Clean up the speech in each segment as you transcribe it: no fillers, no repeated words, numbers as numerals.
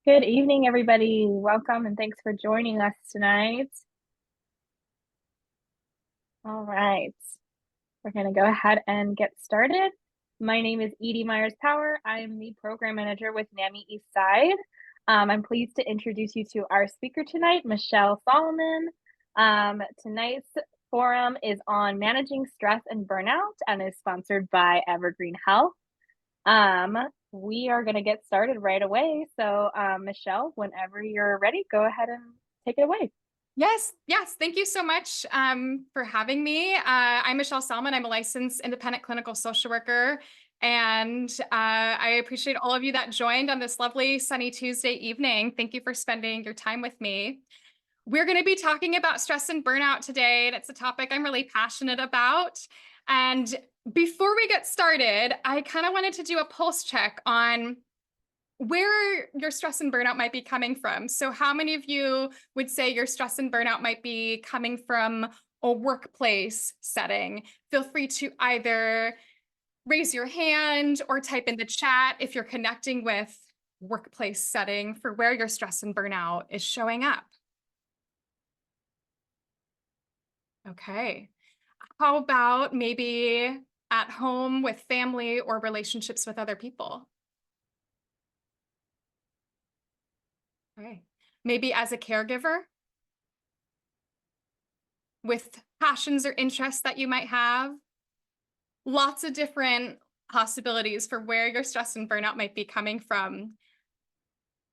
Good evening, everybody. Welcome and thanks for joining us tonight. All right, we're going to go ahead and get started. My name is Edie Myers-Power. I'm the program manager with NAMI Eastside. I'm pleased to introduce you to our speaker tonight, Michelle Solomon. Tonight's forum is on managing stress and burnout and is sponsored by EvergreenHealth. We are going to get started right away. So, Michelle, whenever you're ready, go ahead and take it away. Yes. Thank you so much for having me. I'm Michelle Salmon. I'm a licensed independent clinical social worker. And I appreciate all of you that joined on this lovely sunny Tuesday evening. Thank you for spending your time with me. We're going to be talking about stress and burnout today. And it's a topic I'm really passionate about. And before we get started, I kind of wanted to do a pulse check on where your stress and burnout might be coming from. So how many of you would say your stress and burnout might be coming from a workplace setting? Feel free to either raise your hand or type in the chat if you're connecting with workplace setting for where your stress and burnout is showing up. Okay. How about maybe at home with family or relationships with other people? Okay. Maybe as a caregiver with passions or interests that you might have. Lots of different possibilities for where your stress and burnout might be coming from.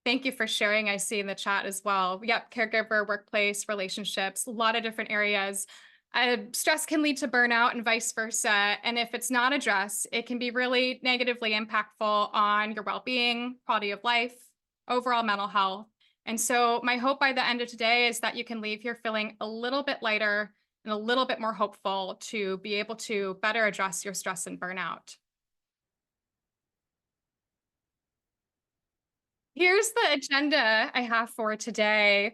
Thank you for sharing. I see in the chat as well. Yep, caregiver, workplace, relationships, a lot of different areas. Stress can lead to burnout and vice versa. And if it's not addressed, it can be really negatively impactful on your well-being, quality of life, overall mental health. And so my hope by the end of today is that you can leave here feeling a little bit lighter and a little bit more hopeful to be able to better address your stress and burnout. Here's the agenda I have for today.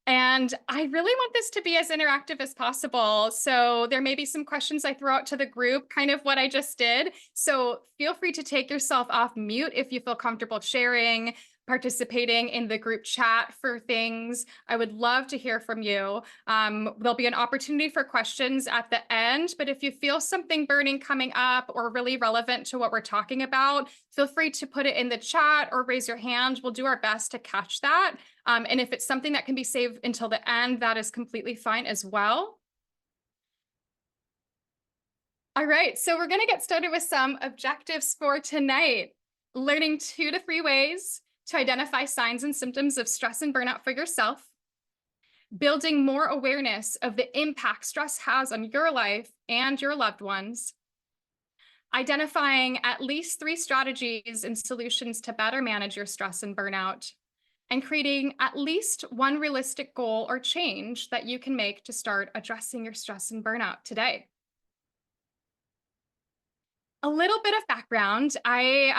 And I really want this to be as interactive as possible. So there may be some questions I throw out to the group, kind of what I just did. So feel free to take yourself off mute if you feel comfortable sharing, participating in the group chat for things. I would love to hear from you. There'll be an opportunity for questions at the end, but if you feel something burning coming up or really relevant to what we're talking about, feel free to put it in the chat or raise your hand. We'll do our best to catch that. And if it's something that can be saved until the end, that is completely fine as well. All right, so we're going to get started with some objectives for tonight. Learning 2 to 3 ways to identify signs and symptoms of stress and burnout for yourself. Building more awareness of the impact stress has on your life and your loved ones. Identifying at least 3 strategies and solutions to better manage your stress and burnout. And creating at least 1 realistic goal or change that you can make to start addressing your stress and burnout today. A little bit of background. I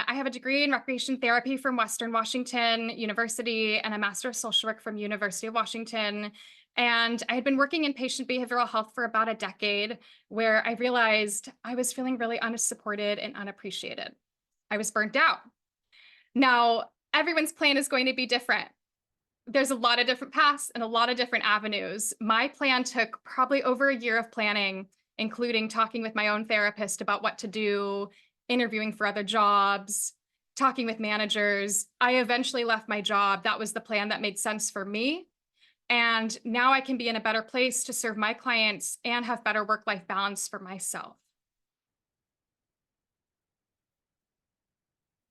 have a degree in recreation therapy from Western Washington University and a master of social work from University of Washington. And I had been working in patient behavioral health for about a decade, where I realized I was feeling really unsupported and unappreciated. I was burnt out. Now, everyone's plan is going to be different. There's a lot of different paths and a lot of different avenues. My plan took probably over a year of planning, including talking with my own therapist about what to do, interviewing for other jobs, talking with managers. I eventually left my job. That was the plan that made sense for me. And now I can be in a better place to serve my clients and have better work-life balance for myself.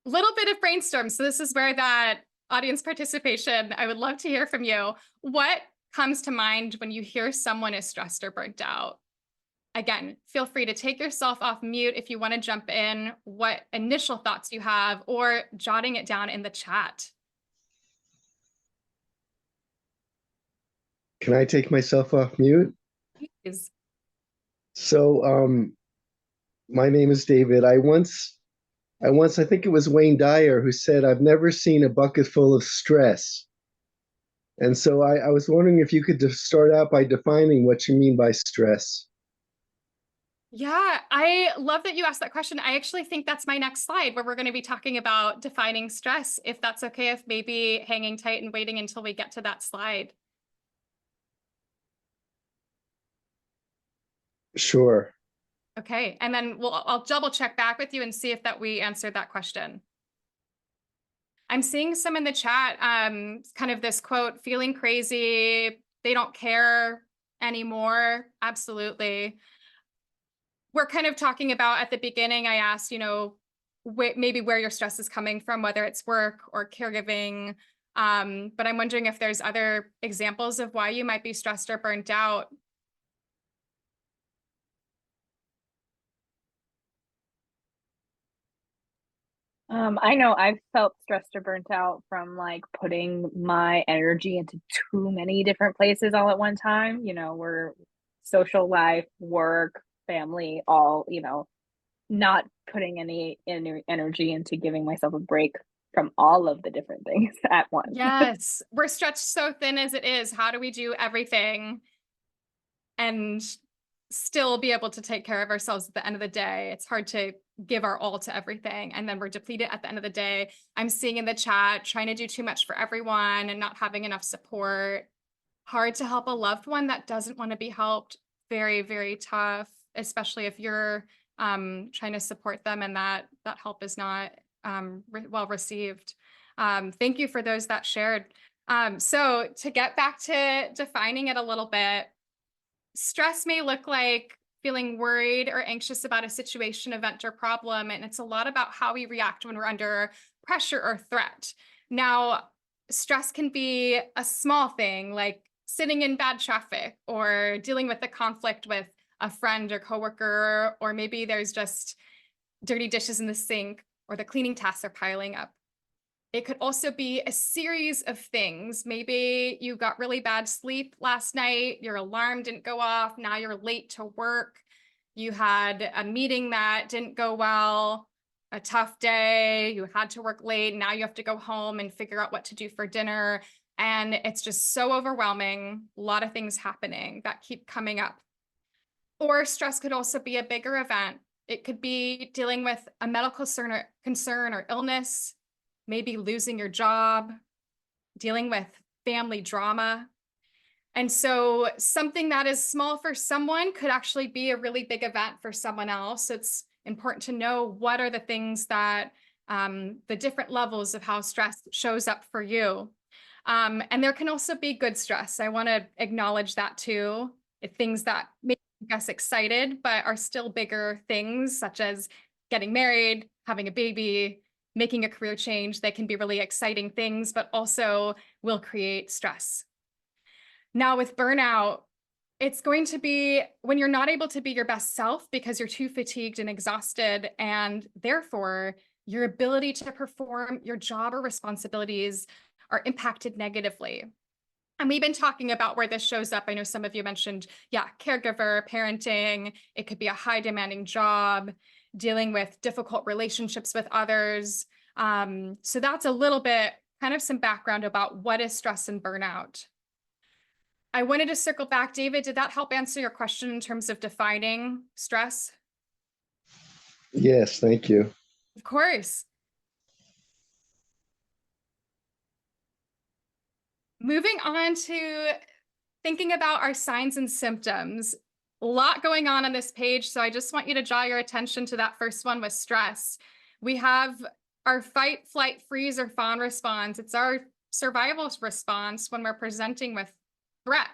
Little bit of brainstorm. So this is where that audience participation, I would love to hear from you. What comes to mind when you hear someone is stressed or burnt out? Again, feel free to take yourself off mute if you want to jump in, what initial thoughts you have, or jotting it down in the chat. Can I take myself off mute? Please. So, my name is David. I think it was Wayne Dyer who said, "I've never seen a bucket full of stress." And so I was wondering if you could start out by defining what you mean by stress. Yeah, I love that you asked that question. I actually think that's my next slide where we're going to be talking about defining stress, if that's okay, if maybe hanging tight and waiting until we get to that slide. Sure. Okay, and then I'll double check back with you and see if that we answered that question. I'm seeing some in the chat, kind of this quote, feeling crazy, they don't care anymore. Absolutely. We're kind of talking about at the beginning, I asked, maybe where your stress is coming from, whether it's work or caregiving. But I'm wondering if there's other examples of why you might be stressed or burnt out. I know I've felt stressed or burnt out from like putting my energy into too many different places all at one time. We're social life, work, family, all, not putting any energy into giving myself a break from all of the different things at once. Yes, we're stretched so thin as it is. How do we do everything and still be able to take care of ourselves at the end of the day? It's hard to give our all to everything, and then we're depleted at the end of the day. I'm seeing in the chat, trying to do too much for everyone and not having enough support. Hard to help a loved one that doesn't want to be helped. Very, very tough, especially if you're trying to support them and that help is not well received. Thank you for those that shared. So to get back to defining it a little bit, stress may look like feeling worried or anxious about a situation, event, or problem. And it's a lot about how we react when we're under pressure or threat. Now, stress can be a small thing like sitting in bad traffic or dealing with a conflict with a friend or coworker, or maybe there's just dirty dishes in the sink or the cleaning tasks are piling up. It could also be a series of things. Maybe you got really bad sleep last night, your alarm didn't go off, now you're late to work. You had a meeting that didn't go well, a tough day, you had to work late, now you have to go home and figure out what to do for dinner. And it's just so overwhelming, a lot of things happening that keep coming up. Or stress could also be a bigger event. It could be dealing with a medical concern or illness, maybe losing your job, dealing with family drama. And so something that is small for someone could actually be a really big event for someone else. So it's important to know what are the things that the different levels of how stress shows up for you. And there can also be good stress. I want to acknowledge that too. Things that make us excited, but are still bigger things, such as getting married, having a baby, making a career change. They can be really exciting things, but also will create stress. Now with burnout, it's going to be when you're not able to be your best self because you're too fatigued and exhausted, and therefore your ability to perform your job or responsibilities are impacted negatively. And we've been talking about where this shows up. I know some of you mentioned, caregiver, parenting. It could be a high demanding job, dealing with difficult relationships with others. So that's a little bit kind of some background about what is stress and burnout. I wanted to circle back. David, did that help answer your question in terms of defining stress? Yes, thank you. Of course. Moving on to thinking about our signs and symptoms. A lot going on this page, so I just want you to draw your attention to that first one with stress. We have our fight, flight, freeze, or fawn response. It's our survival response when we're presenting with threat.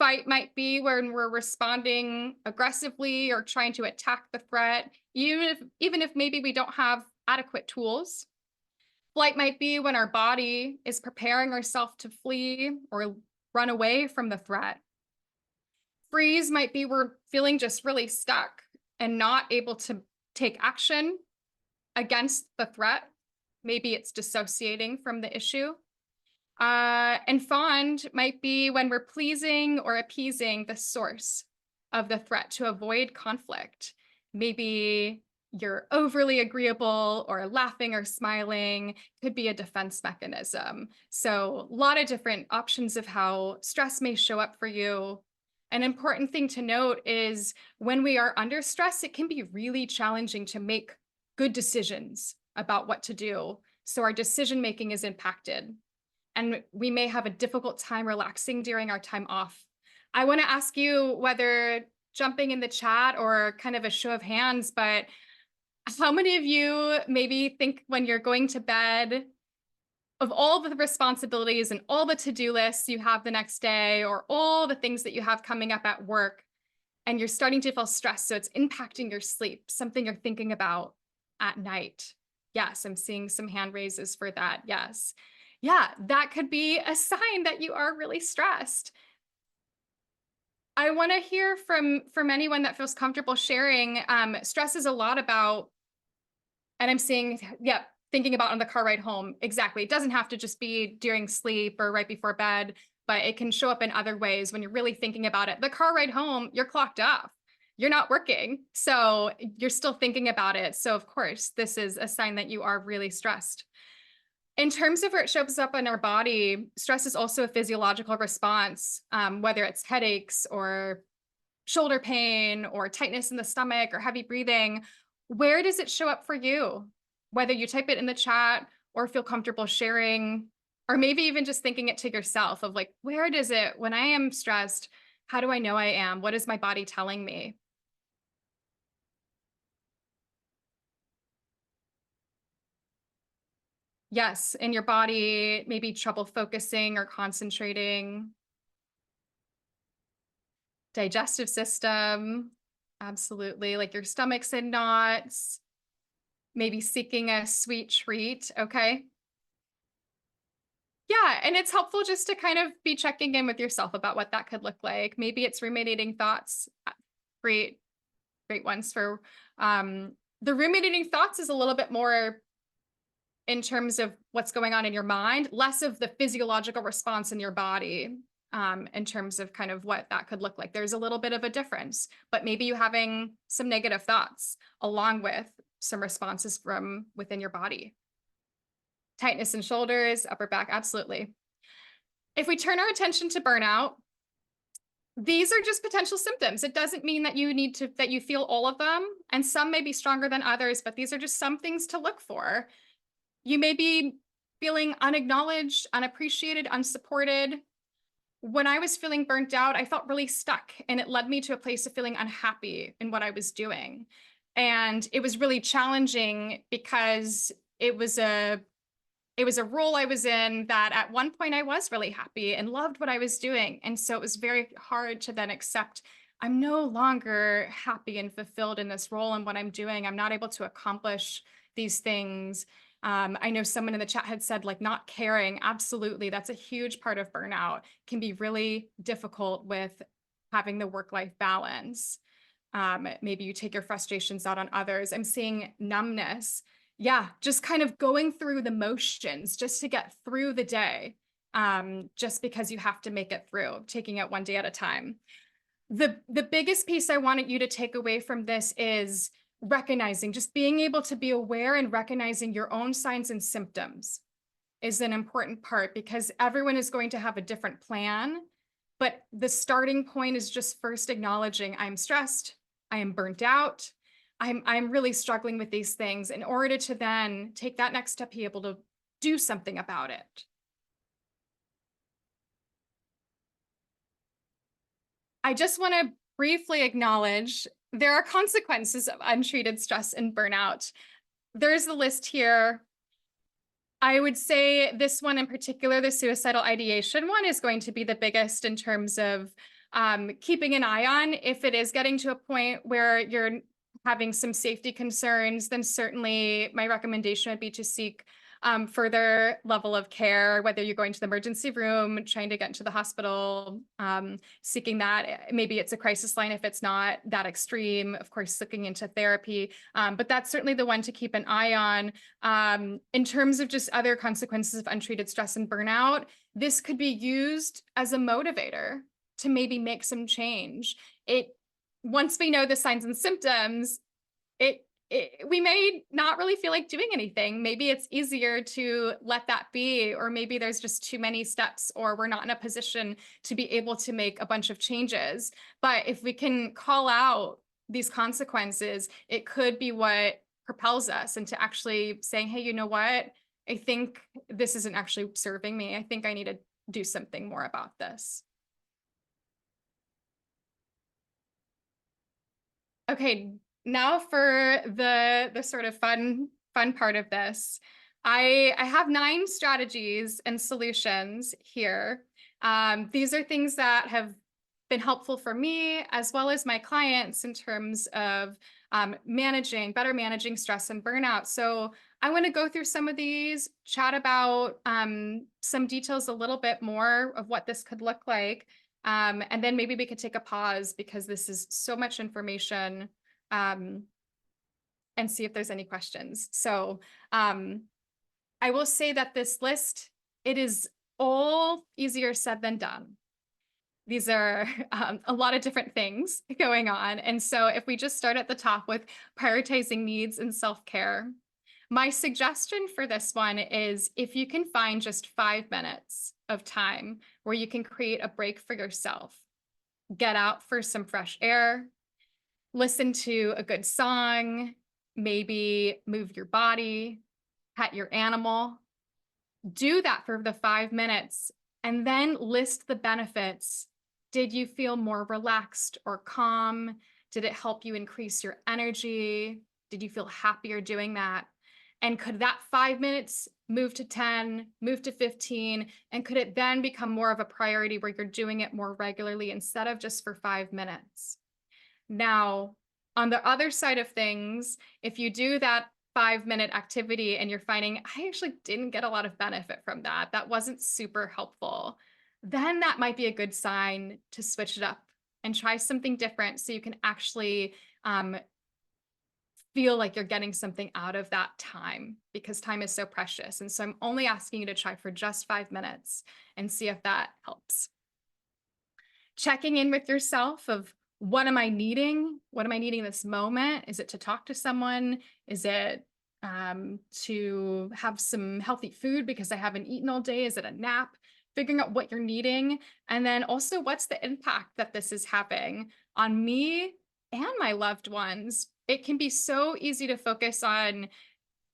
Fight might be when we're responding aggressively or trying to attack the threat, even if maybe we don't have adequate tools. Flight might be when our body is preparing ourselves to flee or run away from the threat. Freeze might be we're feeling just really stuck and not able to take action against the threat. Maybe it's dissociating from the issue. And fawn might be when we're pleasing or appeasing the source of the threat to avoid conflict. Maybe you're overly agreeable or laughing or smiling. Could be a defense mechanism. So a lot of different options of how stress may show up for you. An important thing to note is when we are under stress, it can be really challenging to make good decisions about what to do. So our decision making is impacted, and we may have a difficult time relaxing during our time off. I want to ask you, whether jumping in the chat or kind of a show of hands, but how many of you maybe think when you're going to bed of all the responsibilities and all the to-do lists you have the next day, or all the things that you have coming up at work, and you're starting to feel stressed, so it's impacting your sleep, something you're thinking about at night? Yes, I'm seeing some hand raises for that. Yes. Yeah, that could be a sign that you are really stressed. I want to hear from anyone that feels comfortable sharing. Stress is a lot about, and I'm seeing, yeah, thinking about on the car ride home. Exactly. It doesn't have to just be during sleep or right before bed, but it can show up in other ways when you're really thinking about it. The car ride home, you're clocked off. You're not working, so you're still thinking about it. So of course, this is a sign that you are really stressed. In terms of where it shows up in our body, stress is also a physiological response, whether it's headaches or shoulder pain or tightness in the stomach or heavy breathing. Where does it show up for you? Whether you type it in the chat or feel comfortable sharing, or maybe even just thinking it to yourself of like, where does it, when I am stressed, how do I know I am? What is my body telling me? Yes, in your body, maybe trouble focusing or concentrating. Digestive system, absolutely. Like your stomach's in knots, maybe seeking a sweet treat. Okay. Yeah, and it's helpful just to kind of be checking in with yourself about what that could look like. Maybe it's ruminating thoughts. Great, great ones for the ruminating thoughts is a little bit more in terms of what's going on in your mind, less of the physiological response in your body, in terms of kind of what that could look like. There's a little bit of a difference, but maybe you having some negative thoughts along with some responses from within your body. Tightness in shoulders, upper back, absolutely. If we turn our attention to burnout, these are just potential symptoms. It doesn't mean that you need to, that you feel all of them, and some may be stronger than others, but these are just some things to look for. You may be feeling unacknowledged, unappreciated, unsupported. When I was feeling burnt out, I felt really stuck, and it led me to a place of feeling unhappy in what I was doing. And it was really challenging because it was a role I was in that at one point I was really happy and loved what I was doing. And so it was very hard to then accept I'm no longer happy and fulfilled in this role and what I'm doing. I'm not able to accomplish these things. I know someone in the chat had said like not caring. Absolutely. That's a huge part of burnout. Can be really difficult with having the work-life balance. Maybe you take your frustrations out on others. I'm seeing numbness. Yeah, just kind of going through the motions just to get through the day, just because you have to make it through, taking it one day at a time. The biggest piece I wanted you to take away from this is recognizing, just being able to be aware and recognizing your own signs and symptoms is an important part, because everyone is going to have a different plan. But the starting point is just first acknowledging I'm stressed, I am burnt out, I'm really struggling with these things, in order to then take that next step, be able to do something about it. I just want to briefly acknowledge there are consequences of untreated stress and burnout. There's the list here. I would say this one in particular, the suicidal ideation one, is going to be the biggest in terms of keeping an eye on. If it is getting to a point where you're having some safety concerns, then certainly my recommendation would be to seek further level of care, whether you're going to the emergency room, trying to get into the hospital, seeking that. Maybe it's a crisis line if it's not that extreme, of course, looking into therapy. But that's certainly the one to keep an eye on. In terms of just other consequences of untreated stress and burnout, this could be used as a motivator to maybe make some change. Once we know the signs and symptoms, it we may not really feel like doing anything. Maybe it's easier to let that be, or maybe there's just too many steps, or we're not in a position to be able to make a bunch of changes. But if we can call out these consequences, it could be what propels us into actually saying, hey, you know what? I think this isn't actually serving me. I think I need to do something more about this. Okay, now for the sort of fun part of this. I have 9 strategies and solutions here. These are things that have been helpful for me as well as my clients in terms of better managing stress and burnout. So I want to go through some of these, chat about some details a little bit more of what this could look like. And then maybe we could take a pause because this is so much information, and see if there's any questions. So I will say that this list, it is all easier said than done. These are a lot of different things going on. And so if we just start at the top with prioritizing needs and self-care, my suggestion for this one is if you can find just 5 minutes of time where you can create a break for yourself, get out for some fresh air, listen to a good song, maybe move your body, pet your animal, do that for the 5 minutes, and then list the benefits. Did you feel more relaxed or calm? Did it help you increase your energy? Did you feel happier doing that? And could that 5 minutes move to 10, move to 15? And could it then become more of a priority where you're doing it more regularly instead of just for 5 minutes? Now, on the other side of things, if you do that 5-minute activity and you're finding, I actually didn't get a lot of benefit from that, that wasn't super helpful, then that might be a good sign to switch it up and try something different so you can actually feel like you're getting something out of that time, because time is so precious. And so I'm only asking you to try for just 5 minutes and see if that helps. Checking in with yourself of, what am I needing? What am I needing this moment? Is it to talk to someone? Is it to have some healthy food because I haven't eaten all day? Is it a nap? Figuring out what you're needing. And then also, what's the impact that this is having on me and my loved ones? It can be so easy to focus on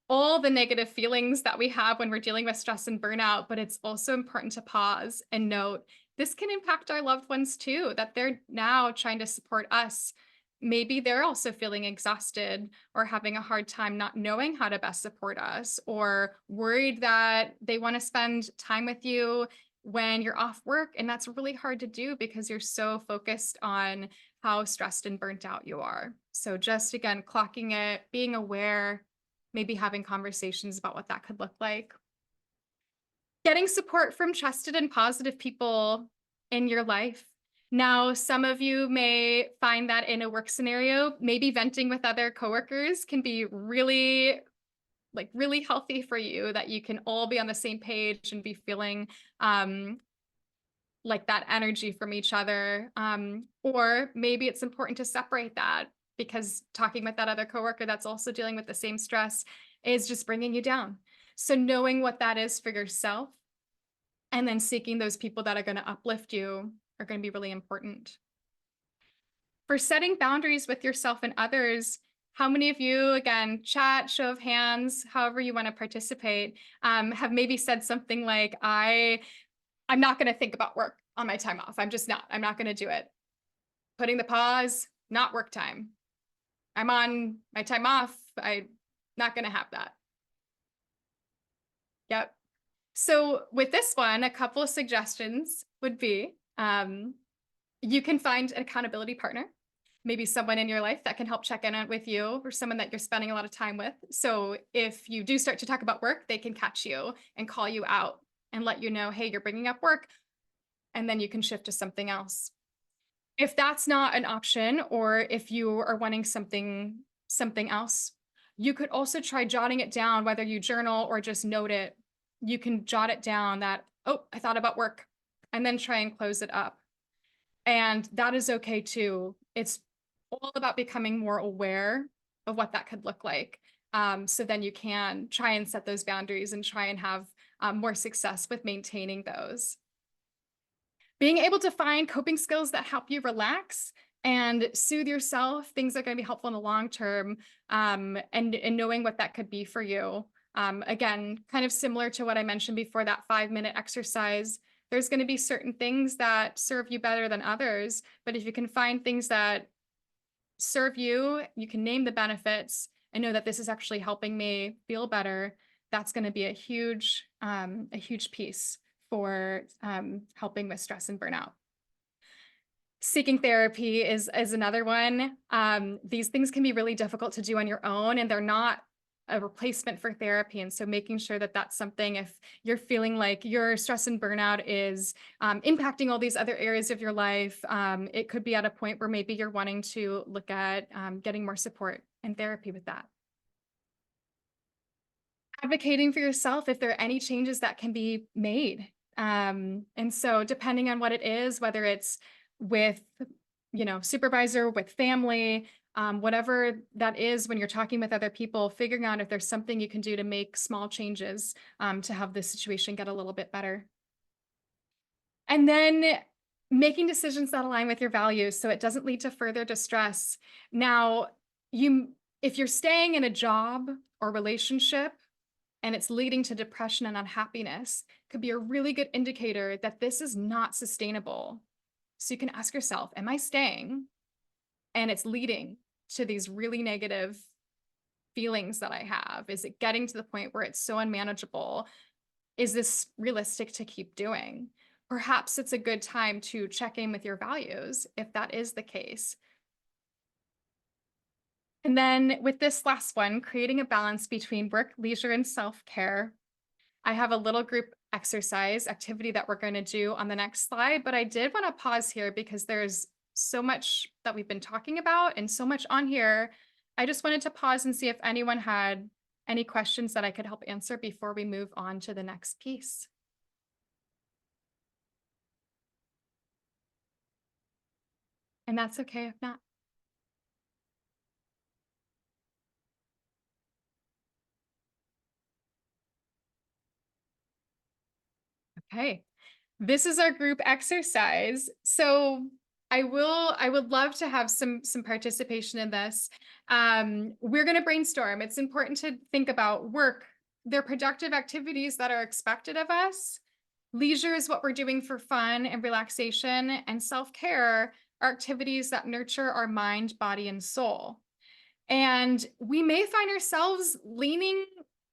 all the negative feelings that we have when we're dealing with stress and burnout, but it's also important to pause and note, this can impact our loved ones too, that they're now trying to support us. Maybe they're also feeling exhausted or having a hard time not knowing how to best support us, or worried that they want to spend time with you when you're off work. And that's really hard to do because you're so focused on how stressed and burnt out you are. So just again, clocking it, being aware, maybe having conversations about what that could look like. Getting support from trusted and positive people in your life. Now, some of you may find that in a work scenario, maybe venting with other coworkers can be really healthy for you, that you can all be on the same page and be feeling like that energy from each other. Or maybe it's important to separate that, because talking with that other coworker that's also dealing with the same stress is just bringing you down. So knowing what that is for yourself and then seeking those people that are going to uplift you are going to be really important. For setting boundaries with yourself and others, how many of you, again, chat, show of hands, however you want to participate, have maybe said something like, I'm not going to think about work on my time off. I'm not going to do it. Putting the pause, not work time. I'm on my time off. I'm not going to have that. Yep. So with this one, a couple of suggestions would be, you can find an accountability partner, maybe someone in your life that can help check in with you, or someone that you're spending a lot of time with. So if you do start to talk about work, they can catch you and call you out and let you know, hey, you're bringing up work, and then you can shift to something else. If that's not an option, or if you are wanting something else, you could also try jotting it down, whether you journal or just note it. You can jot it down that, oh, I thought about work, and then try and close it up. And that is okay too. It's all about becoming more aware of what that could look like. So then you can try and set those boundaries and try and have more success with maintaining those. Being able to find coping skills that help you relax and soothe yourself, things that are going to be helpful in the long term, and knowing what that could be for you. Again, kind of similar to what I mentioned before, that 5-minute exercise. There's going to be certain things that serve you better than others, but if you can find things that serve you, you can name the benefits and know that this is actually helping me feel better. That's going to be a huge piece for helping with stress and burnout. Seeking therapy is another one. These things can be really difficult to do on your own, and they're not a replacement for therapy. And so making sure that that's something, if you're feeling like your stress and burnout is impacting all these other areas of your life, it could be at a point where maybe you're wanting to look at getting more support and therapy with that. Advocating for yourself if there are any changes that can be made. And so depending on what it is, whether it's with, supervisor, with family, whatever that is, when you're talking with other people, figuring out if there's something you can do to make small changes to have this situation get a little bit better. And then making decisions that align with your values so it doesn't lead to further distress. Now, if you're staying in a job or relationship and it's leading to depression and unhappiness, could be a really good indicator that this is not sustainable. So you can ask yourself, am I staying? And it's leading to these really negative feelings that I have. Is it getting to the point where it's so unmanageable? Is this realistic to keep doing? Perhaps it's a good time to check in with your values if that is the case. And then with this last one, creating a balance between work, leisure, and self-care. I have a little group exercise activity that we're going to do on the next slide, but I did want to pause here because there's so much that we've been talking about and so much on here. I just wanted to pause and see if anyone had any questions that I could help answer before we move on to the next piece. And that's okay if not. Okay, this is our group exercise. So I would love to have some participation in this. We're going to brainstorm. It's important to think about work. They're productive activities that are expected of us. Leisure is what we're doing for fun and relaxation, and self-care are activities that nurture our mind, body, and soul. And we may find ourselves leaning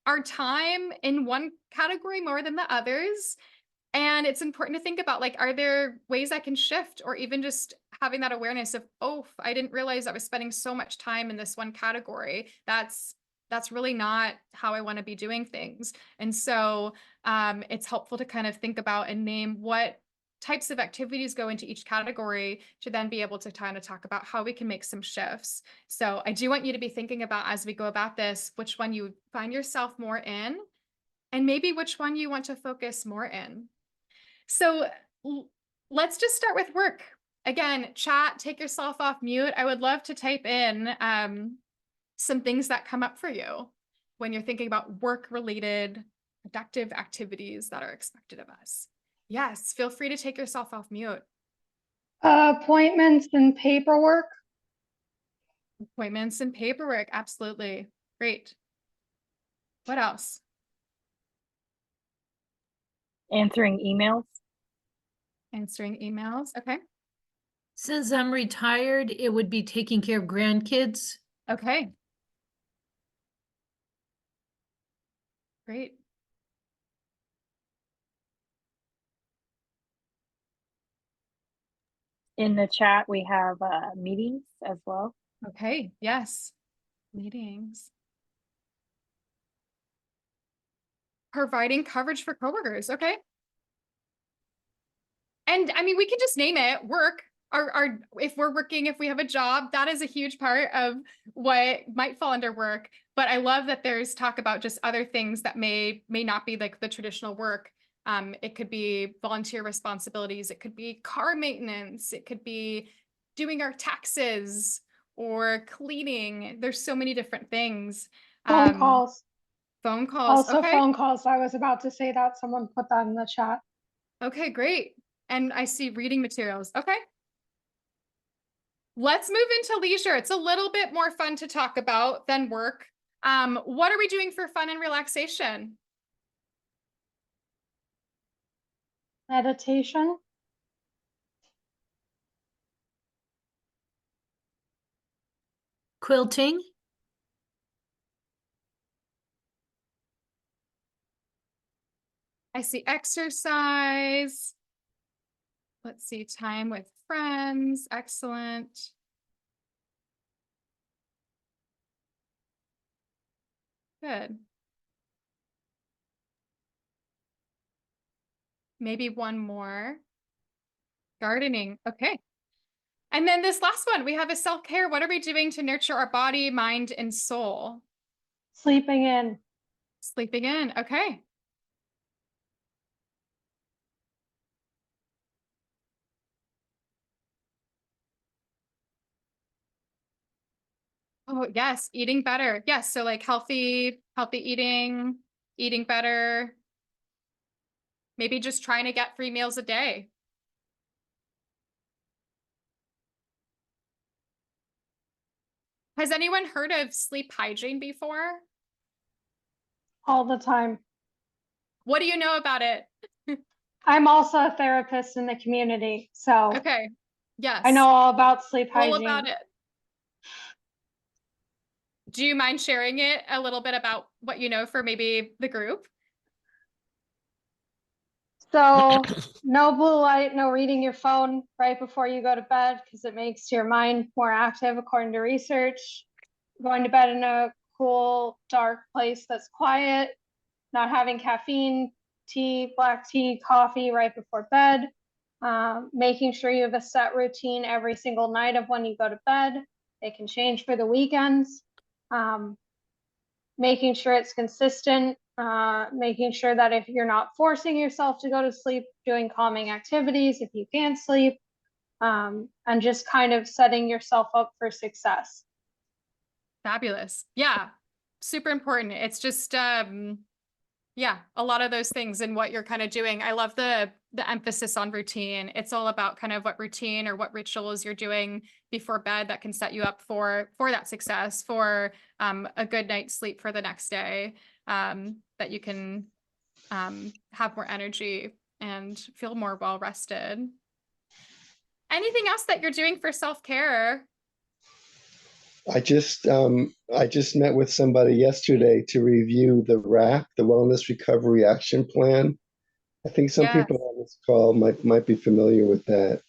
our time in one category more than the others. And it's important to think about, like, are there ways I can shift, or even just having that awareness of, oh, I didn't realize I was spending so much time in this one category. That's really not how I want to be doing things. And so it's helpful to kind of think about and name what types of activities go into each category to then be able to kind of talk about how we can make some shifts. So I do want you to be thinking about, as we go about this, which one you find yourself more in, and maybe which one you want to focus more in. So let's just start with work. Again, chat, take yourself off mute. I would love to type in some things that come up for you when you're thinking about work-related productive activities that are expected of us. Yes, feel free to take yourself off mute. Appointments and paperwork. Appointments and paperwork, absolutely. Great. What else? Answering emails. Answering emails, okay. Since I'm retired, it would be taking care of grandkids. Okay. Great. In the chat, we have meetings as well. Okay, yes. Meetings. Providing coverage for coworkers, okay. And I mean, we can just name it work. If we're working, if we have a job, that is a huge part of what might fall under work. But I love that there's talk about just other things that may not be like the traditional work. It could be volunteer responsibilities. It could be car maintenance. It could be doing our taxes, or cleaning. There's so many different things. Phone calls. Phone calls. Also Okay. phone calls. I was about to say that. Someone put that in the chat. Okay, great. And I see reading materials. Okay. Let's move into leisure. It's a little bit more fun to talk about than work. What are we doing for fun and relaxation? Meditation. Quilting. I see exercise. Let's see, time with friends. Excellent. Good. Maybe one more. Gardening. Okay. And then this last one, we have a self-care. What are we doing to nurture our body, mind, and soul? Sleeping in. Sleeping in. Okay. Oh, yes. Eating better. Yes. So like healthy eating, eating better. Maybe just trying to get 3 meals a day. Has anyone heard of sleep hygiene before? All the time. What do you know about it? I'm also a therapist in the community, so Okay. Yes. I know all about sleep all hygiene. about it. Do you mind sharing it a little bit about what you know for maybe the group? So no blue light, no reading your phone right before you go to bed because it makes your mind more active according to research. Going to bed in a cool, dark place that's quiet, not having caffeine, tea, black tea, coffee right before bed. Making sure you have a set routine every single night of when you go to bed. It can change for the weekends. Making sure it's consistent, making sure that if you're not forcing yourself to go to sleep, doing calming activities if you can't sleep, and just kind of setting yourself up for success. Fabulous. Yeah. Super important. It's just, yeah, a lot of those things and what you're kind of doing. I love the emphasis on routine. It's all about kind of what routine or what rituals you're doing before bed that can set you up for that success, for a good night's sleep for the next day, that you can have more energy and feel more well rested. Anything else that you're doing for self-care? I just met with somebody yesterday to review the WRAP, the Wellness Recovery Action Plan. I think some Yes. people on this call might be familiar with that.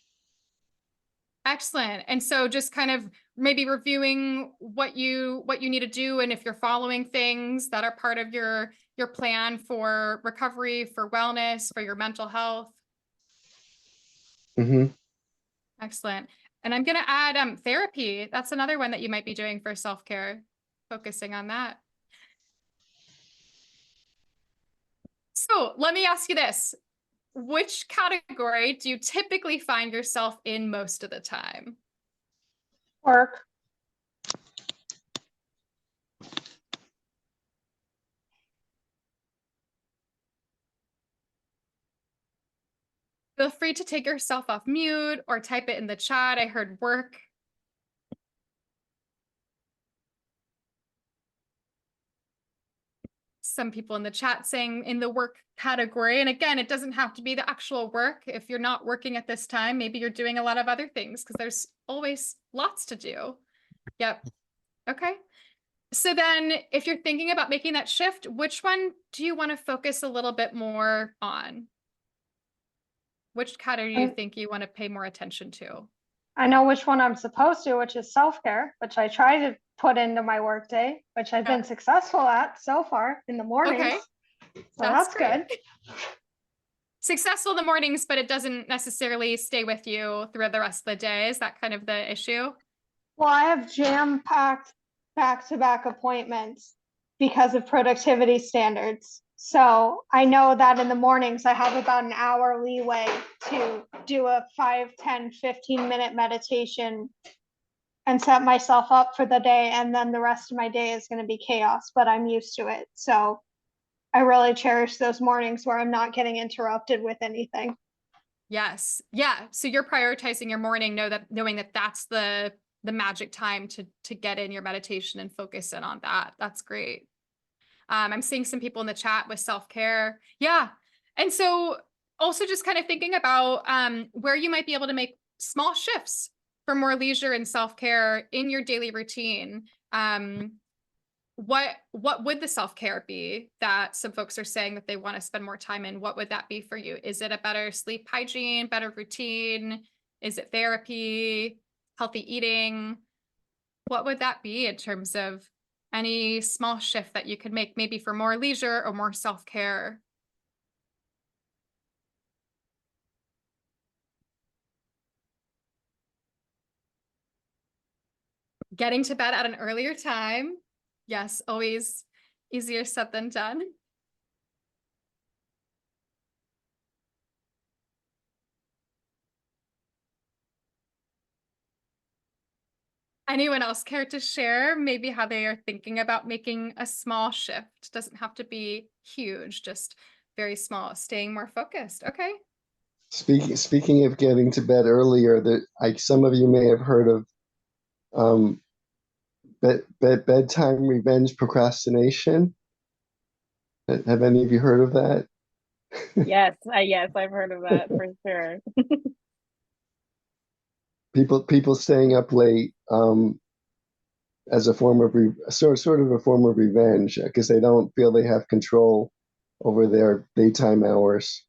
Excellent. And so just kind of maybe reviewing what you need to do, and if you're following things that are part of your plan for recovery, for wellness, for your mental health. Mm-hmm. Excellent. And I'm going to add therapy. That's another one that you might be doing for self-care, focusing on that. So let me ask you this. Which category do you typically find yourself in most of the time? Work. Feel free to take yourself off mute or type it in the chat. I heard work. Some people in the chat saying in the work category. And again, it doesn't have to be the actual work. If you're not working at this time, maybe you're doing a lot of other things because there's always lots to do. Yep. Okay. So then if you're thinking about making that shift, which one do you want to focus a little bit more on? Which category do you think you want to pay more attention to? I know which one I'm supposed to, which is self-care, which I try to put into my workday, which I've been successful at so far in the mornings. Okay. So that's good. Successful in the mornings, but it doesn't necessarily stay with you throughout the rest of the day. Is that kind of the issue? Well, I have jam-packed back-to-back appointments because of productivity standards. So I know that in the mornings I have about an hour leeway to do a 5, 10, 15-minute meditation and set myself up for the day. And then the rest of my day is going to be chaos, but I'm used to it. So I really cherish those mornings where I'm not getting interrupted with anything. Yes. Yeah. So you're prioritizing your morning, knowing that that's the magic time to get in your meditation and focus in on that. That's great. I'm seeing some people in the chat with self-care. Yeah. And so also just kind of thinking about where you might be able to make small shifts for more leisure and self-care in your daily routine. What would the self-care be that some folks are saying that they want to spend more time in? What would that be for you? Is it a better sleep hygiene, better routine? Is it therapy, healthy eating? What would that be in terms of any small shift that you could make, maybe for more leisure or more self-care? Getting to bed at an earlier time. Yes, always easier said than done. Anyone else care to share maybe how they are thinking about making a small shift? Doesn't have to be huge, just very small, staying more focused. Okay. Speaking of getting to bed earlier, some of you may have heard of bedtime revenge procrastination. Have any of you heard of that? Yes, I've heard of that for sure. People staying up late as a form of sort of a form of revenge because they don't feel they have control over their daytime hours.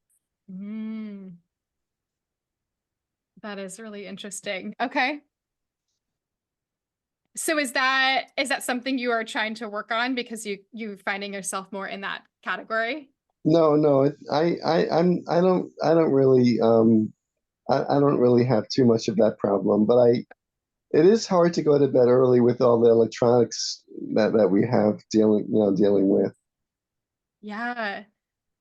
That is really interesting. Okay. So is that something you are trying to work on because you finding yourself more in that category? No, I don't really I don't really have too much of that problem, but it is hard to go to bed early with all the electronics that we have dealing with. Yeah.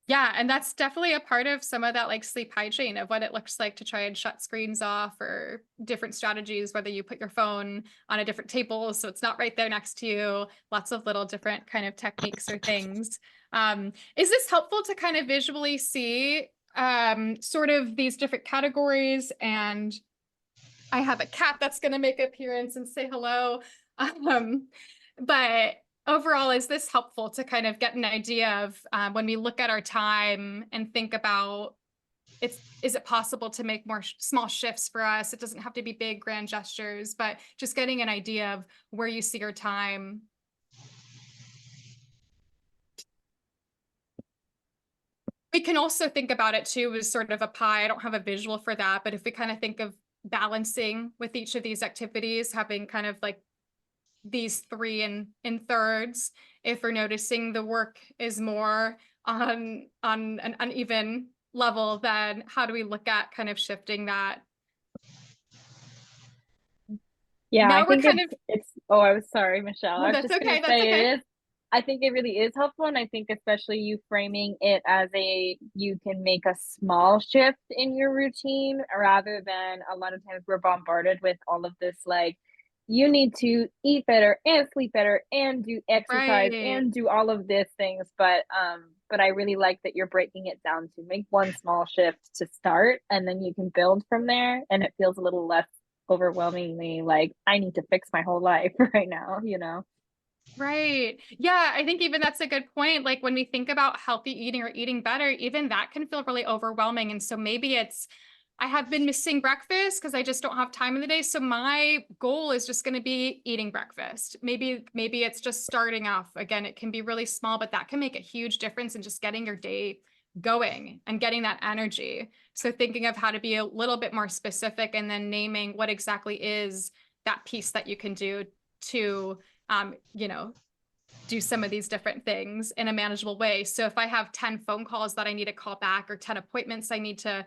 Yeah. And that's definitely a part of some of that like sleep hygiene of what it looks like to try and shut screens off, or different strategies, whether you put your phone on a different table so it's not right there next to you, lots of little different kind of techniques or things. Is this helpful to kind of visually see sort of these different categories? And I have a cat that's going to make an appearance and say hello. But overall, is this helpful to kind of get an idea of when we look at our time and think about is it possible to make more small shifts for us? It doesn't have to be big, grand gestures, but just getting an idea of where you see your time. We can also think about it too as sort of a pie. I don't have a visual for that, but if we kind of think of balancing with each of these activities, having kind of like these three in thirds, if we're noticing the work is more on an uneven level, then how do we look at kind of shifting that? Yeah, Now I think we're kind of it's oh, I was sorry, Michelle. no, I was that's just gonna okay. That's say okay. it is. I think it really is helpful, and I think especially you framing it as you can make a small shift in your routine rather than a lot of times we're bombarded with all of this like you need to eat better and sleep better and do exercise Right. and do all of these things, but I really like that you're breaking it down to make one small shift to start and then you can build from there, and it feels a little less overwhelmingly like I need to fix my whole life right now, you know? Right. Yeah, I think even that's a good point. Like when we think about healthy eating or eating better, even that can feel really overwhelming. And so maybe it's, I have been missing breakfast because I just don't have time in the day. So my goal is just going to be eating breakfast. Maybe it's just starting off. Again, it can be really small, but that can make a huge difference in just getting your day going and getting that energy. So thinking of how to be a little bit more specific and then naming what exactly is that piece that you can do to do some of these different things in a manageable way. So if I have 10 phone calls that I need to call back or 10 appointments I need to,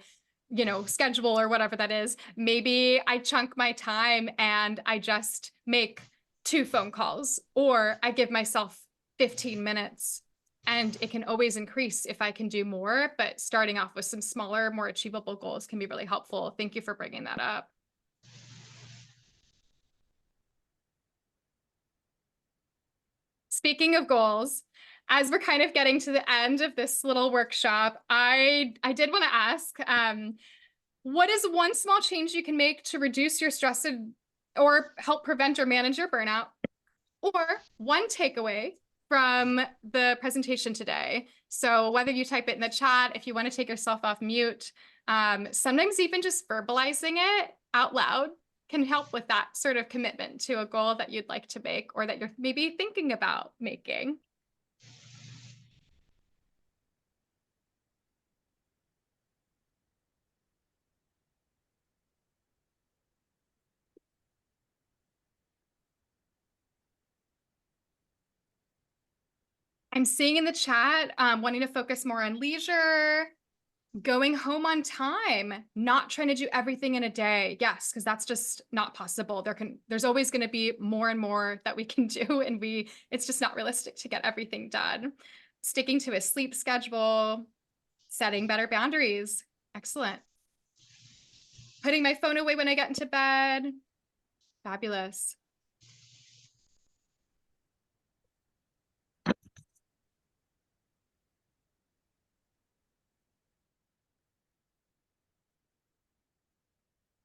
schedule or whatever that is, maybe I chunk my time and I just make 2 phone calls, or I give myself 15 minutes, and it can always increase if I can do more, but starting off with some smaller, more achievable goals can be really helpful. Thank you for bringing that up. speaking of goals, as we're kind of getting to the end of this little workshop, I did want to ask, what is one small change you can make to reduce your stress or help prevent or manage your burnout? Or one takeaway from the presentation today. So whether you type it in the chat, if you want to take yourself off mute, sometimes even just verbalizing it out loud can help with that sort of commitment to a goal that you'd like to make or that you're maybe thinking about making. I'm seeing in the chat, wanting to focus more on leisure, going home on time, not trying to do everything in a day. Yes, because that's just not possible. There's always going to be more and more that we can do, and it's just not realistic to get everything done. Sticking to a sleep schedule, setting better boundaries. Excellent. Putting my phone away when I get into bed. Fabulous.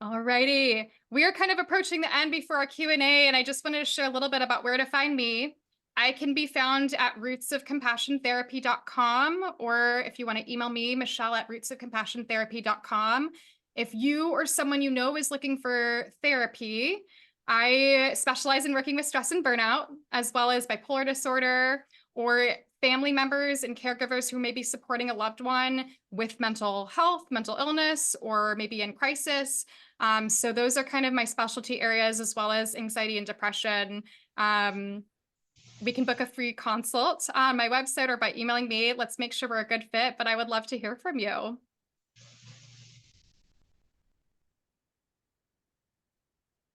Alrighty, we are kind of approaching the end before our Q&A, and I just wanted to share a little bit about where to find me. I can be found at rootsofcompassiontherapy.com, or if you want to email me, Michelle@rootsofcompassiontherapy.com. If you or someone you know is looking for therapy, I specialize in working with stress and burnout, as well as bipolar disorder, or family members and caregivers who may be supporting a loved one with mental health, mental illness, or maybe in crisis. So those are kind of my specialty areas, as well as anxiety and depression. We can book a free consult on my website or by emailing me. Let's make sure we're a good fit, but I would love to hear from you.